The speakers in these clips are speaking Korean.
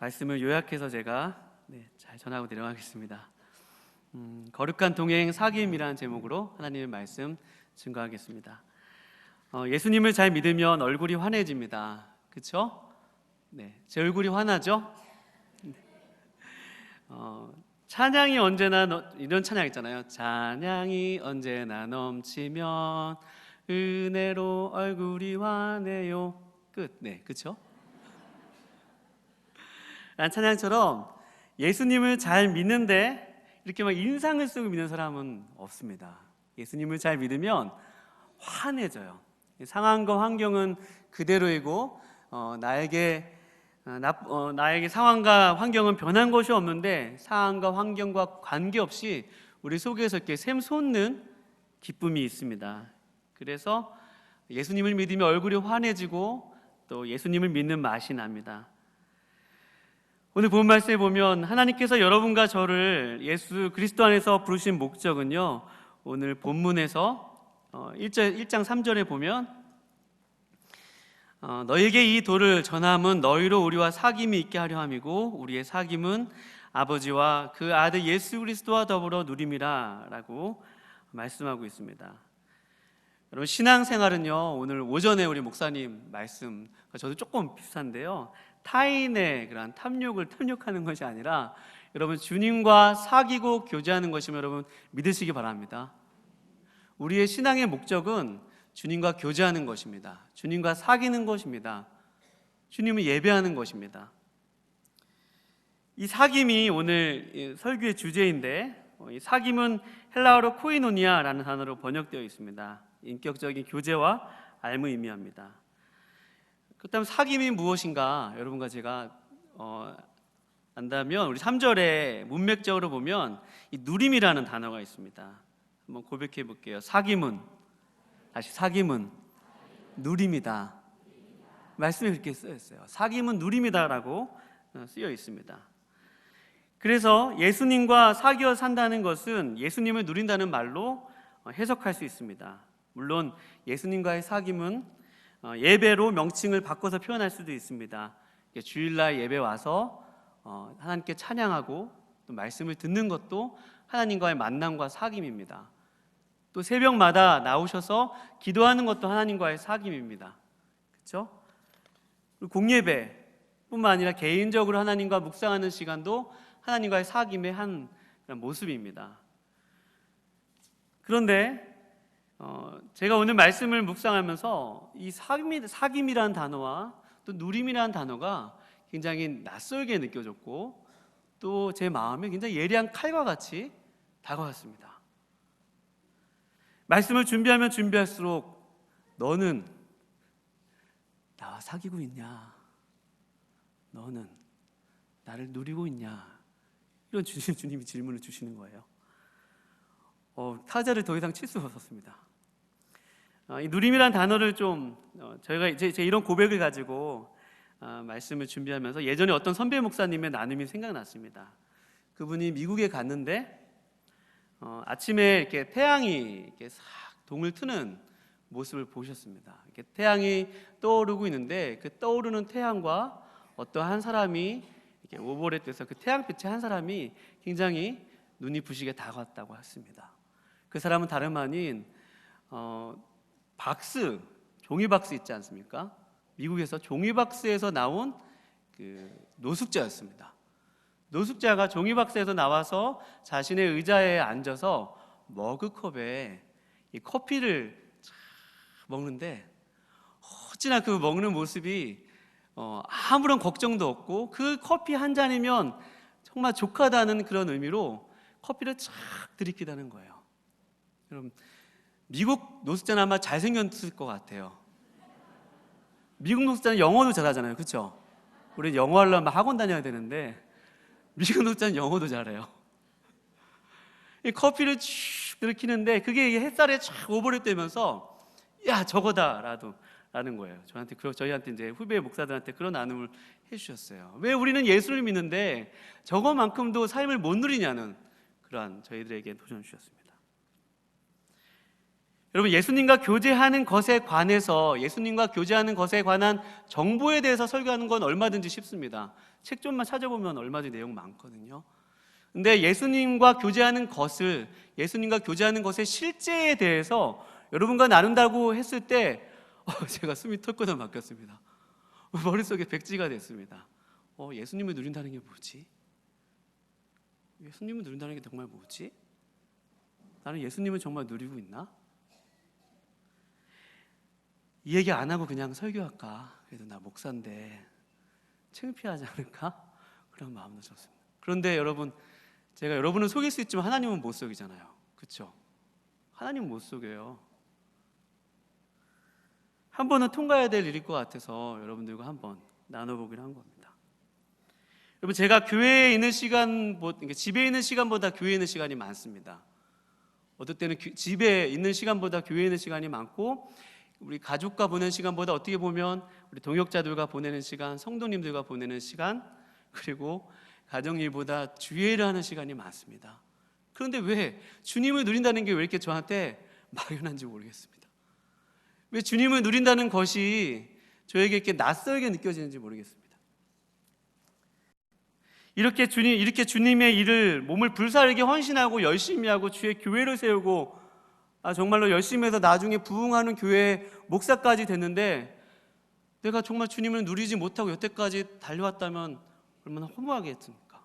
말씀을 요약해서 제가 잘 전하고 내려가겠습니다. 거룩한 동행 사귐이라는 제목으로 하나님의 말씀 증거하겠습니다. 예수님을 잘 믿으면 얼굴이 환해집니다. 그렇죠? 네, 제 얼굴이 환하죠? 찬양이 언제나 이런 찬양 있잖아요. 찬양이 언제나 넘치면 은혜로 얼굴이 환해요. 끝. 네, 그렇죠? 란 찬양처럼 예수님을 잘 믿는데 이렇게 막 인상을 쓰고 믿는 사람은 없습니다. 예수님을 잘 믿으면 환해져요. 상황과 환경은 그대로이고 나에게 상황과 환경은 변한 것이 없는데 상황과 환경과 관계없이 우리 속에서 이렇게 샘솟는 기쁨이 있습니다. 그래서 예수님을 믿으면 얼굴이 환해지고 또 예수님을 믿는 맛이 납니다. 오늘 본 말씀에 보면 하나님께서 여러분과 저를 예수 그리스도 안에서 부르신 목적은요, 오늘 본문에서 1장 3절에 보면 너에게 이 도를 전함은 너희로 우리와 사귐이 있게 하려 함이고 우리의 사귐은 아버지와 그 아들 예수 그리스도와 더불어 누림이라 라고 말씀하고 있습니다. 여러분, 신앙생활은요, 오늘 오전에 우리 목사님 말씀 저도 조금 비슷한데요, 타인의 그런 탐욕하는 것이 아니라 여러분 주님과 사귀고 교제하는 것이면 여러분 믿으시기 바랍니다. 우리의 신앙의 목적은 주님과 교제하는 것입니다. 주님과 사귀는 것입니다. 주님을 예배하는 것입니다. 이 사귐이 오늘 설교의 주제인데, 이 사귐은 헬라어로 코이노니아라는 단어로 번역되어 있습니다. 인격적인 교제와 알을 의미합니다. 그렇다면 사귐이 무엇인가 여러분과 제가 안다면 우리 3절에 문맥적으로 보면 이 누림이라는 단어가 있습니다. 한번 고백해 볼게요. 사귐은 누림이다. 말씀에 그렇게 쓰여 있어요. 사귐은 누림이다라고 쓰여 있습니다. 그래서 예수님과 사귀어 산다는 것은 예수님을 누린다는 말로 해석할 수 있습니다. 물론 예수님과의 사귐은 예배로 명칭을 바꿔서 표현할 수도 있습니다. 주일날 예배 와서 하나님께 찬양하고 또 말씀을 듣는 것도 하나님과의 만남과 사귐입니다. 또 새벽마다 나오셔서 기도하는 것도 하나님과의 사귐입니다. 그렇죠? 공예배뿐만 아니라 개인적으로 하나님과 묵상하는 시간도 하나님과의 사귐의 한 모습입니다. 그런데 제가 오늘 말씀을 묵상하면서 이 사귐이라는 단어와 또 누림이라는 단어가 굉장히 낯설게 느껴졌고 또 제 마음에 굉장히 예리한 칼과 같이 다가왔습니다. 말씀을 준비하면 준비할수록 너는 나와 사귀고 있냐? 너는 나를 누리고 있냐? 이런 주님이 질문을 주시는 거예요. 타자를 더 이상 칠 수가 없었습니다. 이 누림이라는 단어를 좀 저희가 제 이런 고백을 가지고 말씀을 준비하면서 예전에 어떤 선배 목사님의 나눔이 생각났습니다. 그분이 미국에 갔는데 아침에 이렇게 태양이 이렇게 싹 동을 트는 모습을 보셨습니다. 이렇게 태양이 떠오르고 있는데 그 떠오르는 태양과 어떤 한 사람이 이렇게 오버랩돼서 그 태양빛의 한 사람이 굉장히 눈이 부시게 다가왔다고 했습니다. 그 사람은 다름 아닌 종이박스 있지 않습니까? 미국에서 종이박스에서 나온 그 노숙자였습니다. 노숙자가 종이박스에서 나와서 자신의 의자에 앉아서 머그컵에 이 커피를 먹는데 어찌나 그 먹는 모습이 아무런 걱정도 없고 그 커피 한 잔이면 정말 족하다는 그런 의미로 커피를 쫙 들이키다는 거예요. 여러분, 미국 노숙자는 아마 잘생겼을 것 같아요. 미국 노숙자는 영어도 잘하잖아요. 그렇죠? 우리 영어 하려면 학원 다녀야 되는데 미국 노숙자는 영어도 잘해요. 이 커피를 쭉 들이키는데 그게 햇살에 쫙 오버랩되면서 야, 저거다 라는 거예요. 저희한테 이제 후배 목사들한테 그런 나눔을 해주셨어요. 왜 우리는 예수를 믿는데 저거만큼도 삶을 못 누리냐는 그러한 저희들에게 도전을 주셨습니다. 여러분, 예수님과 교제하는 것에 관한 정보에 대해서 설교하는 건 얼마든지 쉽습니다. 책 좀만 찾아보면 얼마든지 내용 많거든요. 근데 예수님과 교제하는 것의 실제에 대해서 여러분과 나눈다고 했을 때 제가 숨이 턱거덕 막혔습니다. 머릿속에 백지가 됐습니다. 예수님을 누린다는 게 뭐지? 예수님을 누린다는 게 정말 뭐지? 나는 예수님을 정말 누리고 있나? 이 얘기 안 하고 그냥 설교할까? 그래도 나 목사인데 창피하지 않을까? 그런 마음도 들었습니다. 그런데 여러분, 제가 여러분을 속일 수 있지만 하나님은 못 속이잖아요. 그렇죠? 하나님은 못 속여요. 한 번은 통과해야 될 일일 것 같아서 여러분들과 한번 나눠보기로 한 겁니다. 여러분, 제가 교회에 있는 집에 있는 시간보다 교회에 있는 시간이 많습니다. 어떨 때는 집에 있는 시간보다 교회에 있는 시간이 많고, 우리 가족과 보내는 시간보다 어떻게 보면 우리 동역자들과 보내는 시간, 성도님들과 보내는 시간, 그리고 가정일보다 주일을 하는 시간이 많습니다. 그런데 왜 주님을 누린다는 게 왜 이렇게 저한테 막연한지 모르겠습니다. 왜 주님을 누린다는 것이 저에게 이렇게 낯설게 느껴지는지 모르겠습니다. 이렇게 주님의 일을 몸을 불사르게 헌신하고 열심히 하고 주의 교회를 세우고 정말로 열심히 해서 나중에 부흥하는 교회 목사까지 됐는데, 내가 정말 주님을 누리지 못하고 여태까지 달려왔다면 얼마나 허무하겠습니까?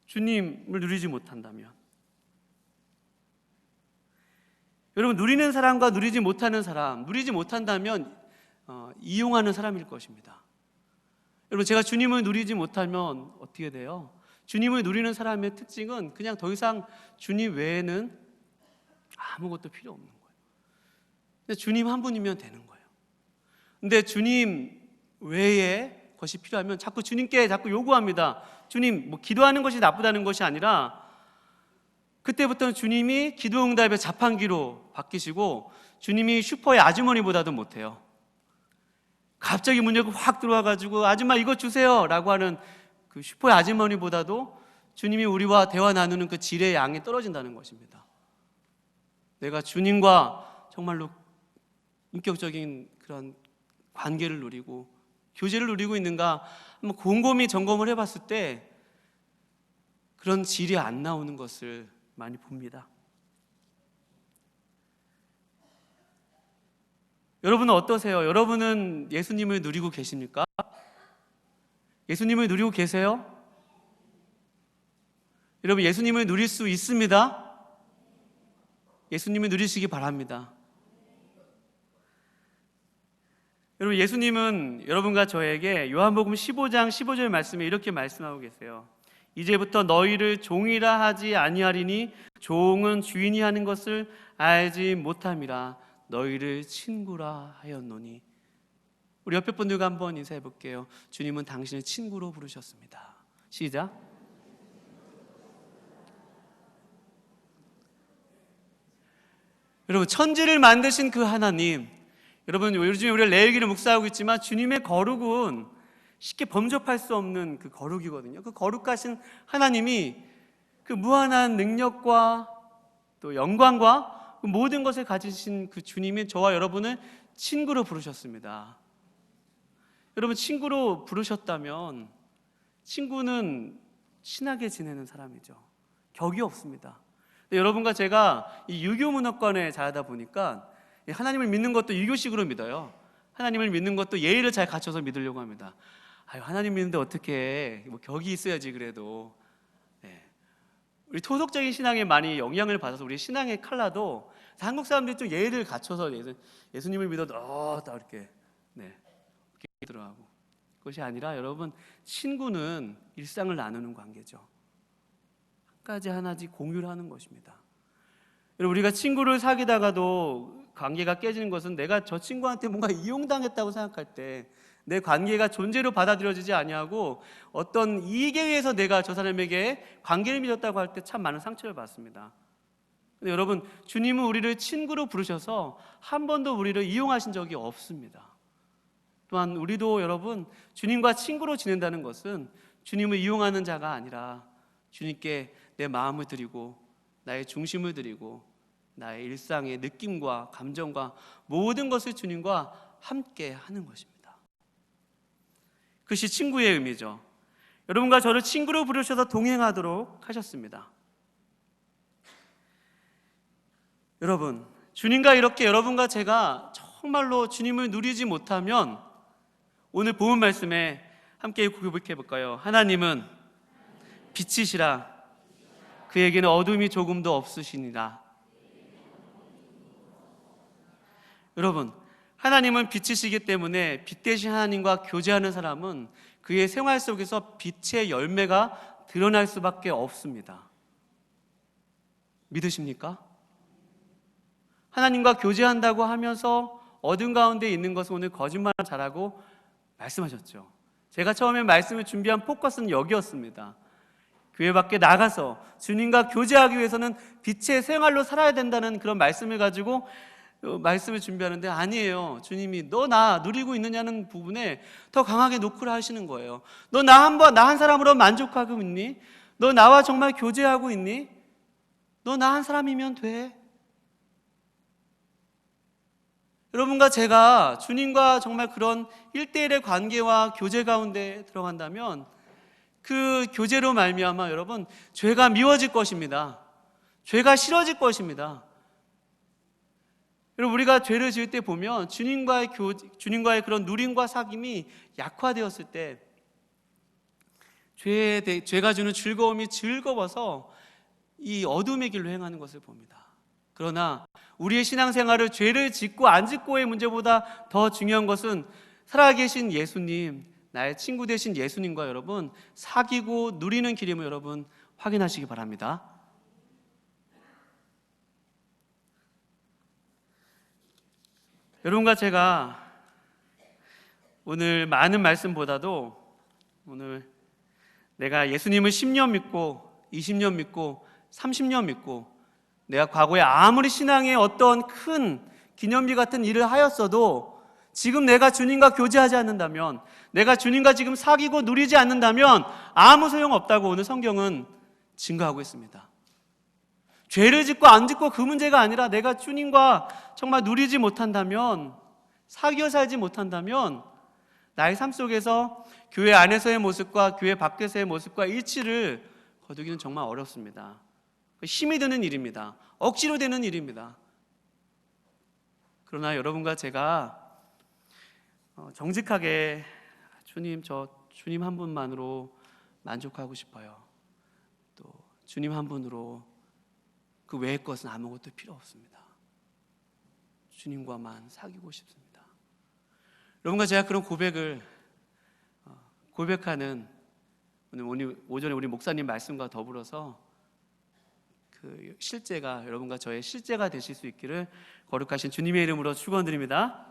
주님을 누리지 못한다면. 여러분, 누리는 사람과 누리지 못하는 사람, 누리지 못한다면 이용하는 사람일 것입니다. 여러분, 제가 주님을 누리지 못하면 어떻게 돼요? 주님을 누리는 사람의 특징은 그냥 더 이상 주님 외에는 아무것도 필요 없는 거예요. 근데 주님 한 분이면 되는 거예요. 근데 주님 외에 것이 필요하면 자꾸 주님께 요구합니다. 주님, 기도하는 것이 나쁘다는 것이 아니라, 그때부터는 주님이 기도응답의 자판기로 바뀌시고 주님이 슈퍼의 아주머니보다도 못해요. 갑자기 문 열고 확 들어와가지고 아줌마 이거 주세요 라고 하는 그 슈퍼의 아주머니보다도 주님이 우리와 대화 나누는 그 질의 양이 떨어진다는 것입니다. 내가 주님과 정말로 인격적인 그런 관계를 누리고 교제를 누리고 있는가 한번 곰곰이 점검을 해봤을 때 그런 질이 안 나오는 것을 많이 봅니다. 여러분은 어떠세요? 여러분은 예수님을 누리고 계십니까? 예수님을 누리고 계세요? 여러분, 예수님을 누릴 수 있습니다. 예수님을 누리시기 바랍니다. 여러분, 예수님은 여러분과 저에게 요한복음 15장 15절 말씀에 이렇게 말씀하고 계세요. 이제부터 너희를 종이라 하지 아니하리니 종은 주인이 하는 것을 알지 못함이라 너희를 친구라 하였노니. 우리 옆에 분들과 한번 인사해 볼게요. 주님은 당신을 친구로 부르셨습니다. 시작. 여러분, 천지를 만드신 그 하나님, 여러분, 요즘 우리가 레위기를 묵상하고 있지만 주님의 거룩은 쉽게 범접할 수 없는 그 거룩이거든요. 그 거룩하신 하나님이 그 무한한 능력과 또 영광과 그 모든 것을 가지신 그 주님이 저와 여러분을 친구로 부르셨습니다. 여러분, 친구로 부르셨다면 친구는 친하게 지내는 사람이죠. 격이 없습니다. 여러분과 제가 이 유교 문화권에 자라다 보니까 하나님을 믿는 것도 유교식으로 믿어요. 하나님을 믿는 것도 예의를 잘 갖춰서 믿으려고 합니다. 하나님 믿는데 어떻게 격이 있어야지 그래도. 우리 토속적인 신앙에 많이 영향을 받아서 우리 신앙의 칼라도 한국 사람들이 좀 예의를 갖춰서 예수님을 믿어도 딱 이렇게 들어가고, 그것이 아니라 여러분, 친구는 일상을 나누는 관계죠. 한 가지 하나씩 공유를 하는 것입니다. 여러분, 우리가 친구를 사귀다가도 관계가 깨지는 것은 내가 저 친구한테 뭔가 이용당했다고 생각할 때 내 관계가 존재로 받아들여지지 아니하고 어떤 이익에 의해서 내가 저 사람에게 관계를 맺었다고 할 때 참 많은 상처를 받습니다. 근데 여러분, 주님은 우리를 친구로 부르셔서 한 번도 우리를 이용하신 적이 없습니다. 또한 우리도 여러분, 주님과 친구로 지낸다는 것은 주님을 이용하는 자가 아니라 주님께 내 마음을 드리고 나의 중심을 드리고 나의 일상의 느낌과 감정과 모든 것을 주님과 함께 하는 것입니다. 그것이 친구의 의미죠. 여러분과 저를 친구로 부르셔서 동행하도록 하셨습니다. 여러분, 주님과 이렇게 여러분과 제가 정말로 주님을 누리지 못하면 오늘 본문 말씀에 함께 고백해 볼까요? 하나님은 빛이시라 그에게는 어둠이 조금도 없으시니라. 여러분, 하나님은 빛이시기 때문에 빛 대신 하나님과 교제하는 사람은 그의 생활 속에서 빛의 열매가 드러날 수밖에 없습니다. 믿으십니까? 하나님과 교제한다고 하면서 어둠 가운데 있는 것은 오늘 거짓말 잘하고 말씀하셨죠. 제가 처음에 말씀을 준비한 포커스는 여기였습니다. 교회 밖에 나가서 주님과 교제하기 위해서는 빛의 생활로 살아야 된다는 그런 말씀을 가지고 말씀을 준비하는데, 아니에요. 주님이 너 나 누리고 있느냐는 부분에 더 강하게 노크를 하시는 거예요. 너 나 한 사람으로 만족하고 있니? 너 나와 정말 교제하고 있니? 너 나 한 사람이면 돼. 여러분과 제가 주님과 정말 그런 1대1의 관계와 교제 가운데 들어간다면 그 교제로 말미암아 여러분 죄가 미워질 것입니다. 죄가 싫어질 것입니다. 여러분, 우리가 죄를 지을 때 보면 주님과의 그런 누림과 사귐이 약화되었을 때 죄가 주는 즐거움이 즐거워서 이 어둠의 길로 행하는 것을 봅니다. 그러나 우리의 신앙생활을 죄를 짓고 안 짓고의 문제보다 더 중요한 것은 살아계신 예수님, 나의 친구 되신 예수님과 여러분 사귀고 누리는 길임을 여러분 확인하시기 바랍니다. 여러분과 제가 오늘 많은 말씀보다도 오늘 내가 예수님을 10년 믿고 20년 믿고 30년 믿고 내가 과거에 아무리 신앙에 어떤 큰 기념비 같은 일을 하였어도 지금 내가 주님과 교제하지 않는다면, 내가 주님과 지금 사귀고 누리지 않는다면 아무 소용없다고 오늘 성경은 증거하고 있습니다. 죄를 짓고 안 짓고 그 문제가 아니라 내가 주님과 정말 누리지 못한다면, 사귀어 살지 못한다면 나의 삶 속에서 교회 안에서의 모습과 교회 밖에서의 모습과 일치를 거두기는 정말 어렵습니다. 힘이 드는 일입니다. 억지로 되는 일입니다. 그러나 여러분과 제가 정직하게 저 주님 한 분만으로 만족하고 싶어요. 또 주님 한 분으로 그 외의 것은 아무것도 필요 없습니다. 주님과만 사귀고 싶습니다. 여러분과 제가 그런 고백하는 오늘 오전에 우리 목사님 말씀과 더불어서 그 실제가 여러분과 저의 실제가 되실 수 있기를 거룩하신 주님의 이름으로 축원드립니다.